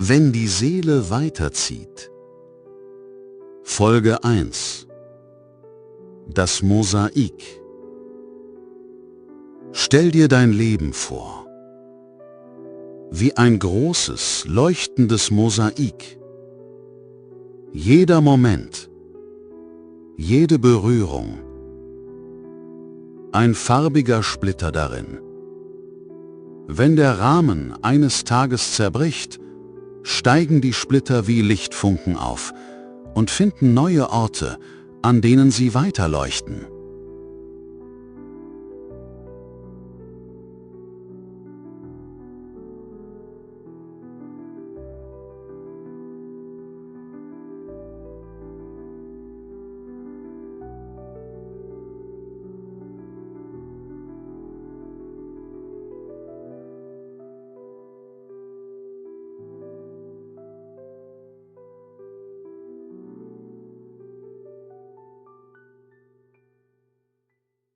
Wenn die Seele weiterzieht. Folge 1. Das Mosaik. Stell dir dein Leben vor. Wie ein großes, leuchtendes Mosaik. Jeder Moment, jede Berührung, ein farbiger Splitter darin. Wenn der Rahmen eines Tages zerbricht, steigen die Splitter wie Lichtfunken auf und finden neue Orte, an denen sie weiterleuchten.